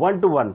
1 to 1।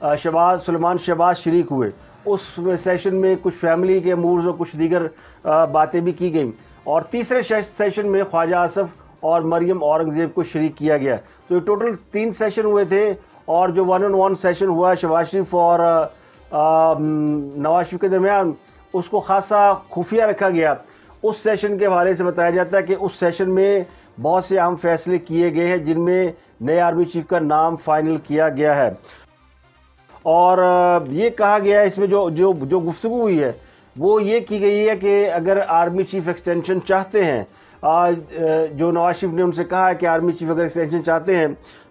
سلیمان شہباز شریک ہوئے۔ اس session میں کچھ فیملی کے امورز اور کچھ دیگر باتیں بھی کی گئیں، اور تیسرے سیشن میں خواجہ آصف اور مریم اورنگزیب کو شریک کیا گیا۔ تو یہ ٹوٹل 3 سیشن ہوئے تھے، اور جو 1 on 1 سیشن ہوا شہباز شریف اور نواز شریف کے درمیان، اس کو خاصا خفیہ رکھا گیا۔ اس سیشن کے حوالے سے بتایا جاتا ہے کہ اس سیشن میں بہت سے اہم فیصلے کیے گئے ہیں، جن میں نئے آرمی چیف کا نام فائنل کیا گیا ہے، اور یہ کہا گیا ہے اس میں جو گفتگو ہوئی ہے وہ یہ کی گئی ہے کہ اگر آرمی چیف ایکسٹینشن چاہتے ہیں، جو نواز شریف نے ان سے کہا ہے کہ آرمی چیف اگر ایکسٹینشن چاہتے ہیں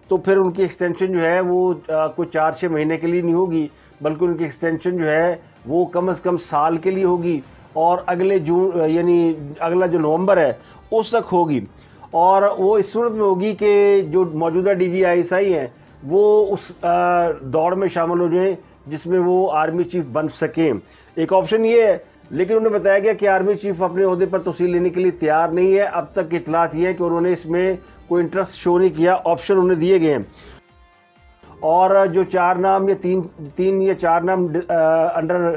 تو پھر ان کی ایکسٹینشن جو ہے وہ کوئی 4-6 مہینے کے لیے نہیں ہوگی، بلکہ ان کی ایکسٹینشن جو ہے وہ کم از کم سال کے لیے ہوگی، اور اگلے جون یعنی اگلا جو نومبر ہے اس تک ہوگی، اور وہ اس صورت میں ہوگی کہ جو موجودہ DGISI ہیں وہ اس دوڑ میں شامل ہو جائیں جس میں وہ آرمی چیف بن سکیں۔ ایک آپشن یہ ہے، لیکن انہیں بتایا گیا کہ آرمی چیف اپنے عہدے پر توسیع لینے کے لیے تیار نہیں ہے۔ اب تک اطلاعات یہ ہے کہ انہوں نے اس میں کوئی انٹرسٹ شو نہیں کیا، آپشن انہیں دیے گئے ہیں، اور جو 4 نام یا 3 یا 4 نام انڈر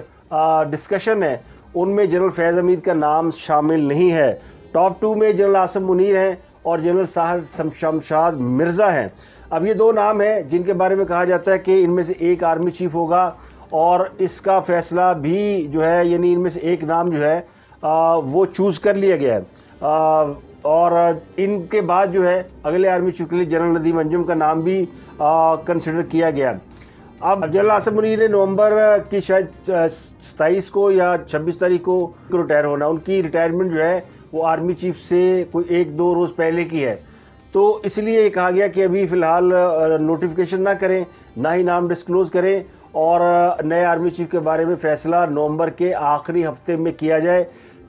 ڈسکشن ہے ان میں جنرل فیض حمید کا نام شامل نہیں ہے۔ ٹاپ 2 میں جنرل عاصم منیر ہیں اور جنرل ساحر شمشاد مرزا ہیں۔ اب یہ 2 نام ہیں جن کے بارے میں کہا جاتا ہے کہ ان میں سے ایک آرمی چیف ہوگا، اور اس کا فیصلہ بھی جو ہے یعنی ان میں سے ایک نام جو ہے وہ چوز کر لیا گیا ہے، اور ان کے بعد جو ہے اگلے آرمی چیف کے لیے جنرل ندیم انجم کا نام بھی کنسیڈر کیا گیا۔ اب جنرل عاصم منیر نے نومبر کی شاید 27 کو یا 26 تاریخ کو ریٹائر ہونا، ان کی ریٹائرمنٹ جو ہے وہ آرمی چیف سے کوئی 1-2 روز پہلے کی ہے، تو اس لیے یہ کہا گیا کہ ابھی فی الحال نوٹیفیکیشن نہ کریں، نہ ہی نام ڈسکلوز کریں، اور نئے آرمی چیف کے بارے میں فیصلہ نومبر کے آخری ہفتے میں کیا جائے۔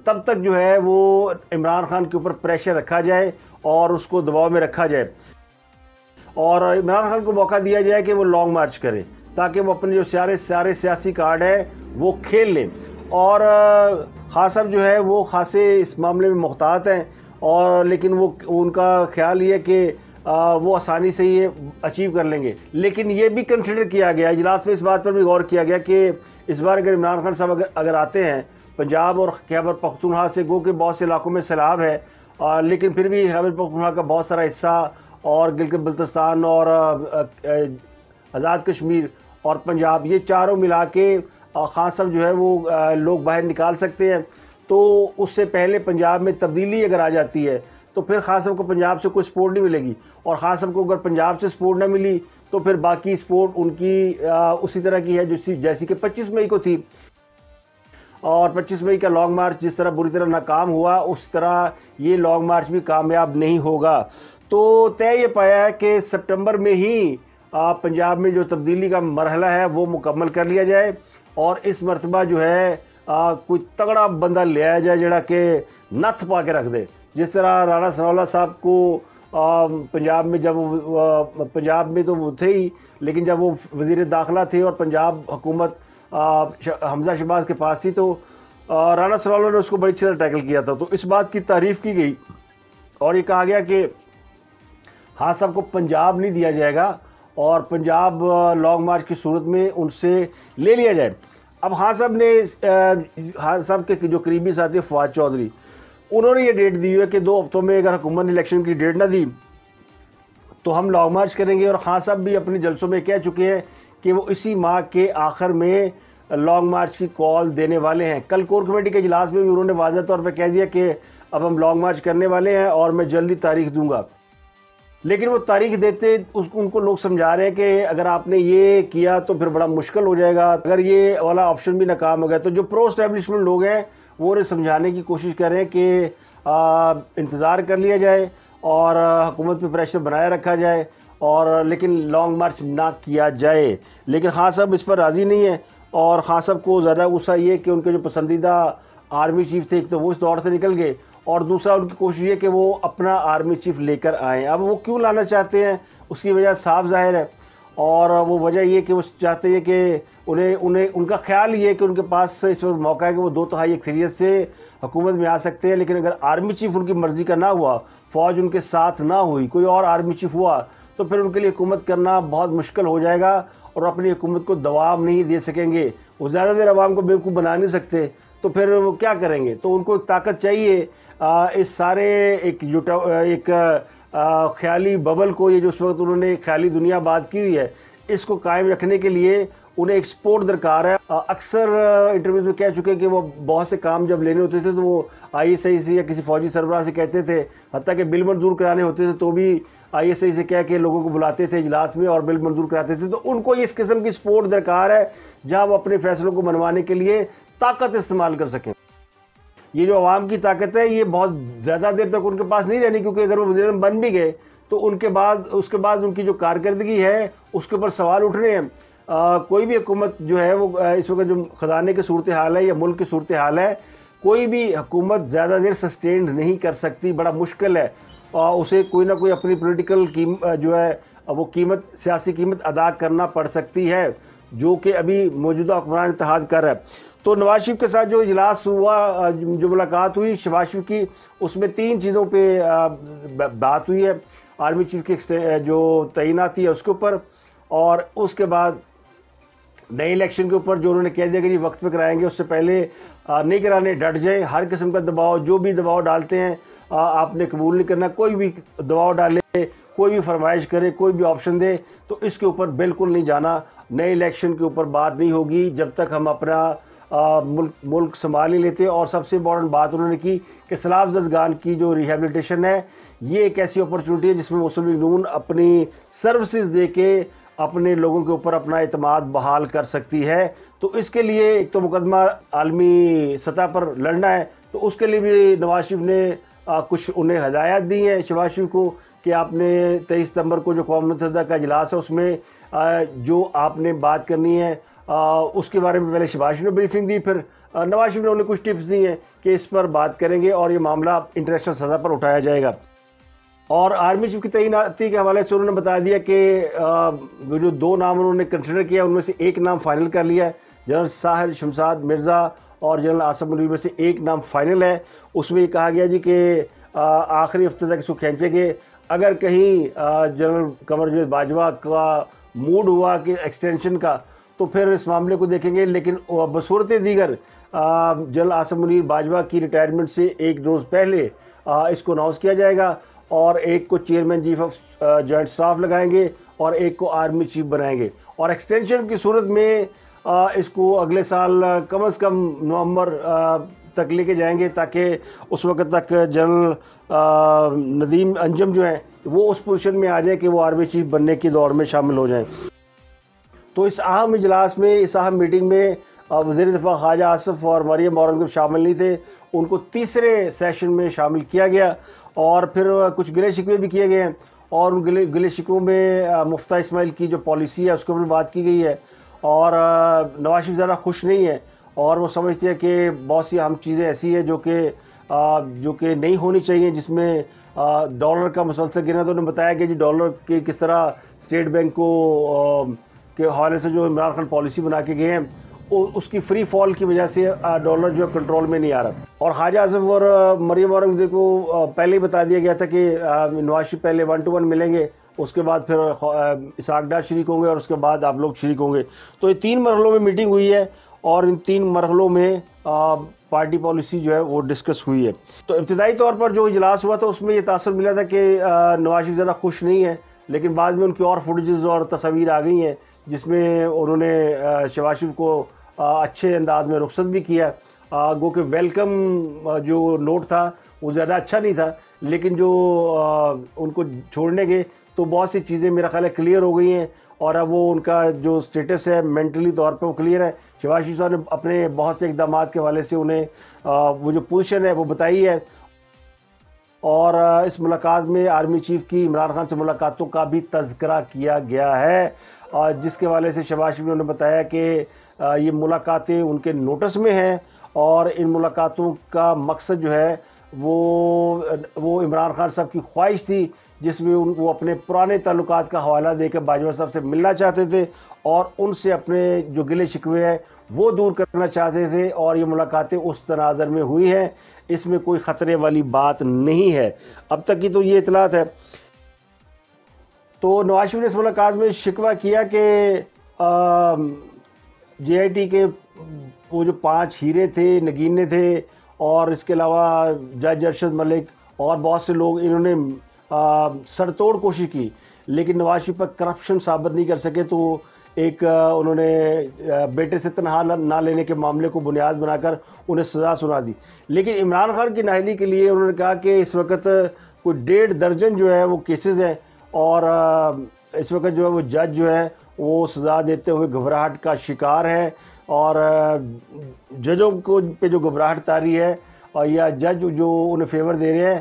تب تک جو ہے وہ عمران خان کے اوپر پریشر رکھا جائے اور اس کو دباؤ میں رکھا جائے، اور عمران خان کو موقع دیا جائے کہ وہ لانگ مارچ کرے تاکہ وہ اپنے جو سارے سیاسی کارڈ ہیں وہ کھیل لیں۔ اور خان صاحب جو ہے وہ خاصے اس معاملے میں محتاط ہیں، اور لیکن وہ ان کا خیال یہ کہ وہ آسانی سے یہ اچیو کر لیں گے۔ لیکن یہ بھی کنسیڈر کیا گیا اجلاس میں، اس بات پر بھی غور کیا گیا کہ اس بار اگر عمران خان صاحب اگر آتے ہیں پنجاب اور خیبر پختونخوا سے، گو کہ بہت سے علاقوں میں سیلاب ہے، لیکن پھر بھی خیبر پختونخوا کا بہت سارا حصہ اور گلگت بلتستان اور آزاد کشمیر اور پنجاب، یہ چاروں ملا کے خان صاحب جو ہے وہ لوگ باہر نکال سکتے ہیں۔ تو اس سے پہلے پنجاب میں تبدیلی اگر آ جاتی ہے تو پھر خان صاحب کو پنجاب سے کوئی سپورٹ نہیں ملے گی، اور خان صاحب کو اگر پنجاب سے سپورٹ نہ ملی تو پھر باقی سپورٹ ان کی اسی طرح کی ہے جیسی کہ 25 مئی کو تھی، اور 25 مئی کا لانگ مارچ جس طرح بری طرح ناکام ہوا اس طرح یہ لانگ مارچ بھی کامیاب نہیں ہوگا۔ تو طے یہ پایا ہے کہ سپٹمبر میں ہی پنجاب میں جو تبدیلی کا مرحلہ ہے وہ مکمل کر لیا جائے، اور اس مرتبہ جو ہے کوئی تگڑا بندہ لے آیا جائے جڑا کہ نتھ پا کے رکھ دے، جس طرح رانا ثناءاللہ صاحب کو پنجاب میں جب پنجاب میں تو وہ تھے ہی، لیکن جب وہ وزیر داخلہ تھے اور پنجاب حکومت حمزہ شہباز کے پاس تھی تو رانا ثناءاللہ نے اس کو بڑی اچھی طرح ٹیکل کیا تھا، تو اس بات کی تعریف کی گئی، اور یہ کہا گیا کہ خان صاحب کو پنجاب نہیں دیا جائے گا، اور پنجاب لانگ مارچ کی صورت میں ان سے لے لیا جائے۔ اب خان صاحب کے جو قریبی ساتھی فواد چودھری، انہوں نے یہ ڈیٹ دی ہے کہ 2 ہفتوں میں اگر حکومت نے الیکشن کی ڈیٹ نہ دی تو ہم لانگ مارچ کریں گے، اور خان صاحب بھی اپنے جلسوں میں کہہ چکے ہیں کہ وہ اسی ماہ کے آخر میں لانگ مارچ کی کال دینے والے ہیں۔ کل کور کمیٹی کے اجلاس میں بھی انہوں نے واضح طور پہ کہہ دیا کہ اب ہم لانگ مارچ کرنے والے ہیں اور میں جلدی تاریخ دوں گا، لیکن وہ تاریخ دیتے ان کو لوگ سمجھا رہے ہیں کہ اگر آپ نے یہ کیا تو پھر بڑا مشکل ہو جائے گا، اگر یہ والا آپشن بھی ناکام ہو گیا تو جو پرو اسٹیبلشمنٹ لوگ ہیں وہ انہیں سمجھانے کی کوشش کر رہے ہیں کہ انتظار کر لیا جائے اور حکومت پہ پریشر بنائے رکھا جائے، اور لیکن لانگ مارچ نہ کیا جائے۔ لیکن خان صاحب اس پر راضی نہیں ہیں، اور خان صاحب کو زیادہ غصہ یہ کہ ان کے جو پسندیدہ آرمی چیف تھے ایک تو وہ اس دور سے نکل گئے، اور دوسرا ان کی کوشش یہ کہ وہ اپنا آرمی چیف لے کر آئیں۔ اب وہ کیوں لانا چاہتے ہیں اس کی وجہ صاف ظاہر ہے، اور وہ وجہ یہ کہ وہ چاہتے ہیں کہ ان کا خیال یہ ہے کہ ان کے پاس اس وقت موقع ہے کہ وہ 2/3 اکثریت سے حکومت میں آ سکتے ہیں، لیکن اگر آرمی چیف ان کی مرضی کا نہ ہوا، فوج ان کے ساتھ نہ ہوئی، کوئی اور آرمی چیف ہوا تو پھر ان کے لیے حکومت کرنا بہت مشکل ہو جائے گا اور اپنی حکومت کو دباؤ نہیں دے سکیں گے. وہ زیادہ دیر عوام کو بیوقوف بنا نہیں سکتے, تو پھر وہ کیا کریں گے؟ تو ان کو ایک طاقت چاہیے اس سارے ایک خیالی ببل کو, یہ جو اس وقت انہوں نے خیالی دنیا بات کی ہوئی ہے, اس کو قائم رکھنے کے لیے انہیں ایک سپورٹ درکار ہے. اکثر انٹرویوز میں کہہ چکے کہ وہ بہت سے کام جب لینے ہوتے تھے تو وہ ISI سے یا کسی فوجی سربراہ سے کہتے تھے, حتیٰ کہ بل منظور کرانے ہوتے تھے تو بھی ISI سے کہہ کے لوگوں کو بلاتے تھے اجلاس میں اور بل منظور کراتے تھے. تو ان کو اس قسم کی سپورٹ درکار ہے جہاں وہ اپنے فیصلوں کو منوانے کے لیے طاقت استعمال کر سکیں. یہ جو عوام کی طاقت ہے یہ بہت زیادہ دیر تک ان کے پاس نہیں رہنی, کیونکہ اگر وہ وزیر اعظم بن بھی گئے تو اس کے بعد ان کی جو کارکردگی ہے اس کے اوپر سوال اٹھنے ہیں. کوئی بھی حکومت جو ہے وہ اس وقت جو خزانے کی صورتحال ہے یا ملک کی صورتحال ہے, کوئی بھی حکومت زیادہ دیر سسٹینڈ نہیں کر سکتی, بڑا مشکل ہے. اسے کوئی نہ کوئی اپنی پولیٹیکل جو ہے وہ قیمت, سیاسی قیمت ادا کرنا پڑ سکتی ہے, جو کہ ابھی موجودہ حکمران اتحاد کر رہا ہے. تو نواز شریف کے ساتھ جو اجلاس ہوا, جو ملاقات ہوئی شہباز شریف کی, اس میں 3 چیزوں پہ بات ہوئی ہے. آرمی چیف کی جو تعیناتی ہے اس کے اوپر, اور اس کے بعد نئے الیکشن کے اوپر جو انہوں نے کہہ دیا کہ یہ وقت پہ کرائیں گے, اس سے پہلے نہیں کرانے, ڈٹ جائیں. ہر قسم کا دباؤ, جو بھی دباؤ ڈالتے ہیں آپ نے قبول نہیں کرنا. کوئی بھی دباؤ ڈالے, کوئی بھی فرمائش کرے, کوئی بھی آپشن دے, تو اس کے اوپر بالکل نہیں جانا. نئے الیکشن کے اوپر بات نہیں ہوگی جب تک ہم اپنا ملک سنبھال نہیں لیتے. اور سب سے امپورٹنٹ بات انہوں نے کی کہ سیلاب زدگان کی جو ریہیبلیٹیشن ہے یہ ایک ایسی اپرچونٹی ہے جس میں مسلم لیگ نون اپنی سروسز دے کے اپنے لوگوں کے اوپر اپنا اعتماد بحال کر سکتی ہے. تو اس کے لیے ایک تو مقدمہ عالمی سطح پر لڑنا ہے, تو اس کے لیے بھی نواز شریف نے کچھ انہیں ہدایات دی ہیں شہباز شریف کو کہ آپ نے 23 ستمبر کو جو اقوام متحدہ کا اجلاس ہے اس میں جو آپ نے بات کرنی ہے اس کے بارے میں پہلے شہباز شریف نے بریفنگ دی, پھر نواز شریف نے انہیں کچھ ٹپس دی ہیں کہ اس پر بات کریں گے اور یہ معاملہ انٹرنیشنل سطح پر اٹھایا جائے گا. اور آرمی چیف کی تعیناتی کے حوالے سے انہوں نے بتا دیا کہ وہ جو 2 نام انہوں نے کنسیڈر کیا ان میں سے ایک نام فائنل کر لیا ہے. جنرل ساحل شمشاد مرزا اور جنرل عاصم منیر میں سے ایک نام فائنل ہے. اس میں یہ کہا گیا جی کہ آخری ہفتے تک اس کو کھینچیں گے. اگر کہیں جنرل قمر جاوید باجوہ کا موڈ ہوا کہ ایکسٹینشن کا تو پھر اس معاملے کو دیکھیں گے, لیکن بصورت دیگر جنرل عاصم منیر باجوہ کی ریٹائرمنٹ سے 1 روز پہلے اس کو اناؤنس کیا جائے گا, اور ایک کو chairman chief of joint staff لگائیں گے اور ایک کو آرمی چیف بنائیں گے. اور ایکسٹینشن کی صورت میں اس کو اگلے سال کم از کم نومبر تک لے کے جائیں گے, تاکہ اس وقت تک جنرل ندیم انجم جو ہیں وہ اس پوزیشن میں آ جائیں کہ وہ آرمی چیف بننے کی دوڑ میں شامل ہو جائیں. تو اس اہم اجلاس میں, اس اہم میٹنگ میں وزیر دفاع خواجہ آصف اور مریم اورنگزیب شامل نہیں تھے. ان کو تیسرے سیشن میں شامل کیا گیا اور پھر کچھ گلے شکوے بھی کیے گئے ہیں, اور ان گلے شکووں میں مفتہ اسماعیل کی جو پالیسی ہے اس کے اوپر بات کی گئی ہے. اور نواز شریف ذرا خوش نہیں ہے اور وہ سمجھتے ہیں کہ بہت سی اہم چیزیں ایسی ہیں جو کہ نہیں ہونی چاہیے, جس میں ڈالر کا مسلسل گرنا. تو انہوں نے بتایا کہ جی ڈالر کی کس طرح اسٹیٹ بینک کو کے حوالے سے جو عمران خان پالیسی بنا کے گئے ہیں اس کی فری فال کی وجہ سے ڈالر جو ہے کنٹرول میں نہیں آ رہا. اور خواجہ اعظم اور مریم اورنگزیب کو پہلے ہی بتا دیا گیا تھا کہ نواز شریف پہلے 1 to 1 ملیں گے, اس کے بعد پھر اسحاق ڈار شریک ہوں گے اور اس کے بعد آپ لوگ شریک ہوں گے. تو یہ 3 مرحلوں میں میٹنگ ہوئی ہے اور ان 3 مرحلوں میں پارٹی پالیسی جو ہے وہ ڈسکس ہوئی ہے. تو ابتدائی طور پر جو اجلاس ہوا تھا اس میں یہ تاثر ملا تھا کہ نواز شریف ذرا خوش نہیں ہے, لیکن بعد میں ان کی اور فوٹیجز اور تصاویر آ گئی ہیں جس میں انہوں نے شہباز شریف کو اچھے انداز میں رخصت بھی کیا. گو کہ ویلکم جو نوٹ تھا وہ زیادہ اچھا نہیں تھا, لیکن جو ان کو چھوڑنے گئے تو بہت سی چیزیں میرا خیال ہے کلیئر ہو گئی ہیں, اور اب وہ ان کا جو سٹیٹس ہے مینٹلی طور پہ وہ کلیئر ہے. شہباز شریف صاحب نے اپنے بہت سے اقدامات کے حوالے سے انہیں وہ جو پوزیشن ہے وہ بتائی ہے. اور اس ملاقات میں آرمی چیف کی عمران خان سے ملاقاتوں کا بھی تذکرہ کیا گیا ہے, جس کے حوالے سے شہباز شریف نے بتایا کہ یہ ملاقاتیں ان کے نوٹس میں ہیں, اور ان ملاقاتوں کا مقصد جو ہے وہ عمران خان صاحب کی خواہش تھی جس میں وہ اپنے پرانے تعلقات کا حوالہ دے کے باجوہ صاحب سے ملنا چاہتے تھے اور ان سے اپنے جو گلے شکوے ہیں وہ دور کرنا چاہتے تھے. اور یہ ملاقاتیں اس تناظر میں ہوئی ہیں, اس میں کوئی خطرے والی بات نہیں ہے. اب تک کی تو یہ اطلاعات ہے. تو نواز شریف نے اس ملاقات میں شکوہ کیا کہ جے آئی ٹی کے وہ جو 5 ہیرے تھے، نگینے تھے، اور اس کے علاوہ جج ارشد ملک اور بہت سے لوگ، انہوں نے سر توڑ کوشش کی لیکن نواز شریف پر کرپشن ثابت نہیں کر سکے، تو ایک انہوں نے بیٹے سے تنہا نہ لینے کے معاملے کو بنیاد بنا کر انہیں سزا سنا دی۔ لیکن عمران خان کی نااہلی کے لیے انہوں نے کہا کہ اس وقت کوئی 1.5 درجن جو ہے وہ کیسز ہیں، اور اس وقت جو ہے وہ جج جو ہے وہ سزا دیتے ہوئے گھبراہٹ کا شکار ہے، اور ججوں کو پہ جو گھبراہٹ طاری ہے اور یا جج جو انہیں فیور دے رہے ہیں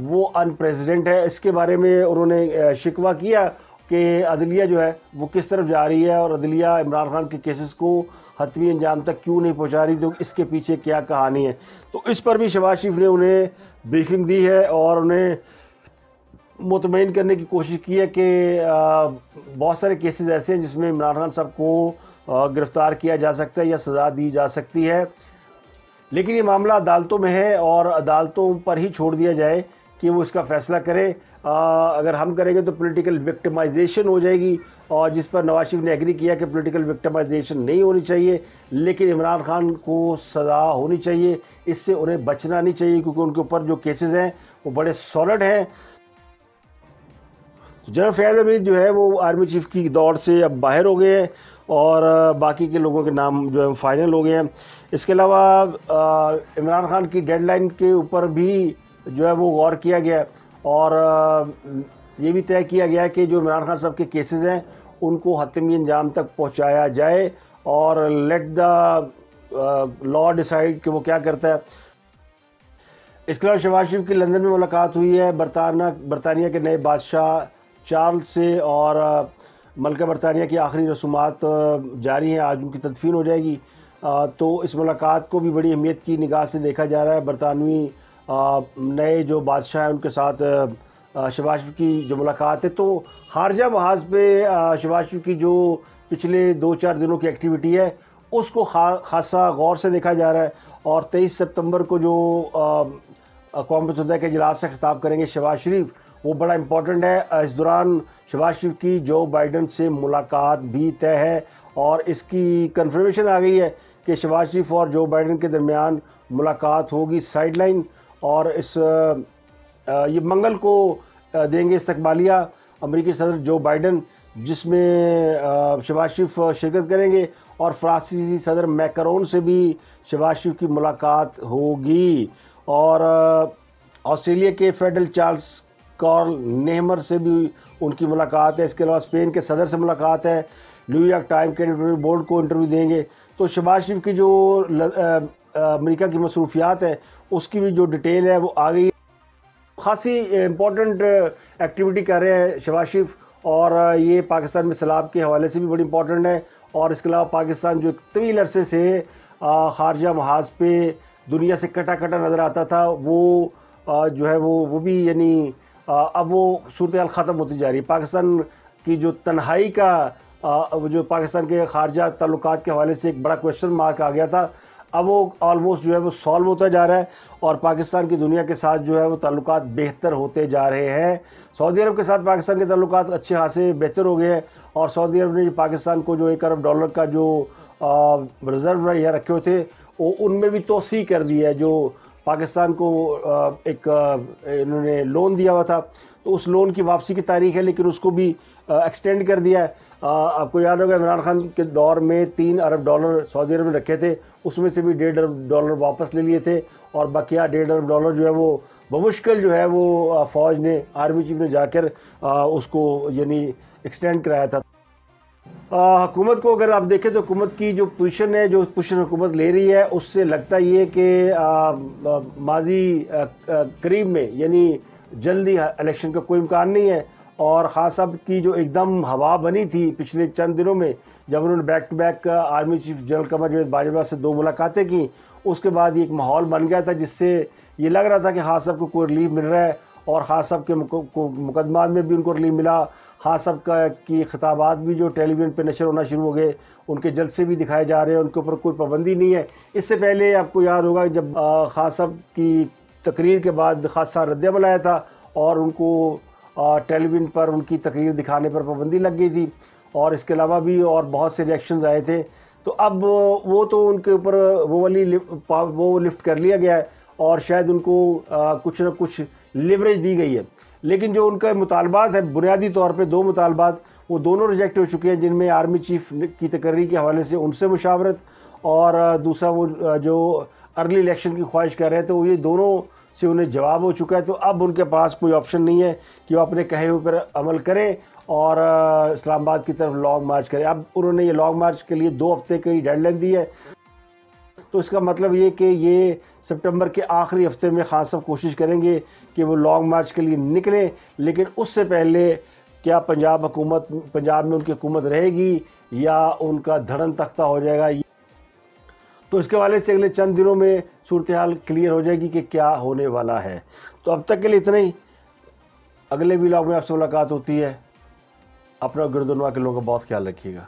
وہ ان پریزیڈنٹ ہے۔ اس کے بارے میں انہوں نے شکوہ کیا کہ عدلیہ جو ہے وہ کس طرف جا رہی ہے، اور عدلیہ عمران خان کے کیسز کو حتمی انجام تک کیوں نہیں پہنچا رہی، تو اس کے پیچھے کیا کہانی ہے۔ تو اس پر بھی شہباز شریف نے انہیں بریفنگ دی ہے اور انہیں مطمئن کرنے کی کوشش کی ہے کہ بہت سارے کیسز ایسے ہیں جس میں عمران خان صاحب کو گرفتار کیا جا سکتا ہے یا سزا دی جا سکتی ہے، لیکن یہ معاملہ عدالتوں میں ہے اور عدالتوں پر ہی چھوڑ دیا جائے کہ وہ اس کا فیصلہ کرے۔ اگر ہم کریں گے تو پولیٹیکل وکٹمائزیشن ہو جائے گی، اور جس پر نواز شریف نے ایگری کیا کہ پولیٹیکل وکٹمائزیشن نہیں ہونی چاہیے، لیکن عمران خان کو سزا ہونی چاہیے، اس سے انہیں بچنا نہیں چاہیے کیونکہ ان کے اوپر جو کیسز ہیں وہ بڑے سالڈ ہیں۔ جنرل فیاض حمید جو ہے وہ آرمی چیف کی دوڑ سے اب باہر ہو گئے ہیں، اور باقی کے لوگوں کے نام جو ہے فائنل ہو گئے ہیں۔ اس کے علاوہ عمران خان کی ڈیڈ لائن کے اوپر بھی جو ہے وہ غور کیا گیا، اور یہ بھی طے کیا گیا کہ جو عمران خان صاحب کے کیسز ہیں ان کو حتمی انجام تک پہنچایا جائے، اور لیٹ دا لا ڈیسائیڈ کہ وہ کیا کرتا ہے۔ اس کے علاوہ شہباز شریف کی لندن میں ملاقات ہوئی ہے برطانیہ کے نئے بادشاہ چارلز سے، اور ملکہ برطانیہ کی آخری رسومات جاری ہیں، آج ان کی تدفین ہو جائے گی۔ تو اس ملاقات کو بھی بڑی اہمیت کی نگاہ سے دیکھا جا رہا ہے۔ برطانوی نئے جو بادشاہ ہیں ان کے ساتھ شہباز شریف کی جو ملاقات ہے، تو خارجہ محاذ پہ شہباز شریف کی جو پچھلے 2-4 دنوں کی ایکٹیویٹی ہے اس کو خاصا غور سے دیکھا جا رہا ہے، اور 23 سپتمبر کو جو اقوام متحدہ کے اجلاس سے خطاب کریں گے شہباز شریف، وہ بڑا امپورٹنٹ ہے۔ اس دوران شہباز شریف کی جو بائیڈن سے ملاقات بھی طے ہے، اور اس کی کنفرمیشن آ گئی ہے کہ شہباز شریف اور جو بائیڈن کے درمیان ملاقات ہوگی سائیڈ لائن، اور یہ منگل کو دیں گے استقبالیہ امریکی صدر جو بائیڈن، جس میں شہباز شریف شرکت کریں گے، اور فرانسیسی صدر میکرون سے بھی شہباز شریف کی ملاقات ہوگی، اور آسٹریلیا کے فیڈرل چارلز کارل نیہمر سے بھی ان کی ملاقات ہے۔ اس کے علاوہ اسپین کے صدر سے ملاقات ہے، نیو یارک ٹائم کے ایڈیٹوریل بورڈ کو انٹرویو دیں گے۔ تو شہباز شریف کی جو امریکہ کی مصروفیات ہے اس کی بھی جو ڈیٹیل ہے وہ آ گئی۔ خاصی امپورٹنٹ ایکٹیویٹی کر رہے ہیں شہباز شریف، اور یہ پاکستان میں سیلاب کے حوالے سے بھی بڑی امپورٹنٹ ہے، اور اس کے علاوہ پاکستان جو ایک طویل عرصے سے خارجہ محاذ پہ دنیا سے کٹا کٹا نظر آتا تھا، وہ جو ہے وہ بھی یعنی اب وہ صورتحال ختم ہوتی جا رہی ہے۔ پاکستان کی جو تنہائی کا جو پاکستان کے خارجہ تعلقات کے حوالے سے ایک بڑا کویشچن مارک آ گیا تھا، اب وہ آلموسٹ جو ہے وہ سالو ہوتا جا رہا ہے، اور پاکستان کی دنیا کے ساتھ جو ہے وہ تعلقات بہتر ہوتے جا رہے ہیں۔ سعودی عرب کے ساتھ پاکستان کے تعلقات اچھے خاصے بہتر ہو گئے ہیں، اور سعودی عرب نے پاکستان کو جو $1 ارب کا جو ریزرو یہاں رکھے ہوئے تھے وہ ان میں بھی توسیع کر دی ہے۔ جو پاکستان کو ایک انہوں نے لون دیا ہوا تھا، تو اس لون کی واپسی کی تاریخ ہے، لیکن اس کو بھی ایکسٹینڈ کر دیا ہے۔ آپ کو یاد ہوگا عمران خان کے دور میں $3 ارب سعودی عرب نے رکھے تھے، اس میں سے بھی $1.5 ارب واپس لے لیے تھے، اور بقیہ $1.5 ارب جو ہے وہ بمشکل جو ہے وہ فوج نے، آرمی چیف نے جا کر اس کو یعنی ایکسٹینڈ کرایا تھا۔ حکومت کو اگر آپ دیکھیں تو حکومت کی جو پوزیشن ہے، جو پوزیشن حکومت لے رہی ہے، اس سے لگتا یہ کہ ماضی قریب میں یعنی جلدی الیکشن کا کوئی امکان نہیں ہے، اور خاص صاحب کی جو ایک دم ہوا بنی تھی پچھلے چند دنوں میں جب انہوں نے back to back army chief General Qamar Javed Bajwa سے 2 ملاقاتیں کی، اس کے بعد ایک ماحول بن گیا تھا جس سے یہ لگ رہا تھا کہ خاص صاحب کو کوئی ریلیف مل رہا ہے، اور خاص صاحب کے مقدمات میں بھی ان کو ریلیف ملا۔ خاص صاحب کی خطابات بھی جو ٹیلی ویژن پہ نشر ہونا شروع ہو گئے، ان کے جلسے بھی دکھائے جا رہے ہیں، ان کے اوپر کوئی پابندی نہیں ہے۔ اس سے پہلے آپ کو یاد ہوگا جب خاص صاحب کی تقریر کے بعد خاص صاحب رد عمل آیا تھا، اور ان کو ٹیلی ویژن پر ان کی تقریر دکھانے پر پابندی لگ گئی تھی، اور اس کے علاوہ بھی اور بہت سے ریئیکشنز آئے تھے. تو اب وہ تو ان کے اوپر وہ لفٹ کر لیا گیا ہے، اور شاید ان کو کچھ نہ کچھ لیوریج دی گئی ہے. لیکن جو ان کا مطالبات ہیں، بنیادی طور پہ 2 مطالبات، وہ دونوں ریجیکٹ ہو چکے ہیں، جن میں آرمی چیف کی تقرری کے حوالے سے ان سے مشاورت، اور دوسرا وہ جو ارلی الیکشن کی خواہش کر رہے ہیں، تو یہ دونوں سے انہیں جواب ہو چکا ہے. تو اب ان کے پاس کوئی آپشن نہیں ہے کہ وہ اپنے کہے ہوئے پر عمل کریں اور اسلام آباد کی طرف لانگ مارچ کریں. اب انہوں نے یہ لانگ مارچ کے لیے 2 ہفتے کی ڈیڈ لائن دی ہے. تو اس کا مطلب یہ کہ یہ سپٹمبر کے آخری ہفتے میں خان صاحب کوشش کریں گے کہ وہ لانگ مارچ کے لیے نکلیں. لیکن اس سے پہلے کیا پنجاب میں ان کی حکومت رہے گی یا ان کا دھڑن تختہ ہو جائے گا؟ تو اس کے حوالے سے اگلے چند دنوں میں صورتحال کلیئر ہو جائے گی کہ کیا ہونے والا ہے. تو اب تک کے لیے اتنا ہی. اگلے ولاگ میں آپ سے ملاقات ہوتی ہے. اپنا گردنوا کے لوگوں کا بہت خیال رکھیے گا.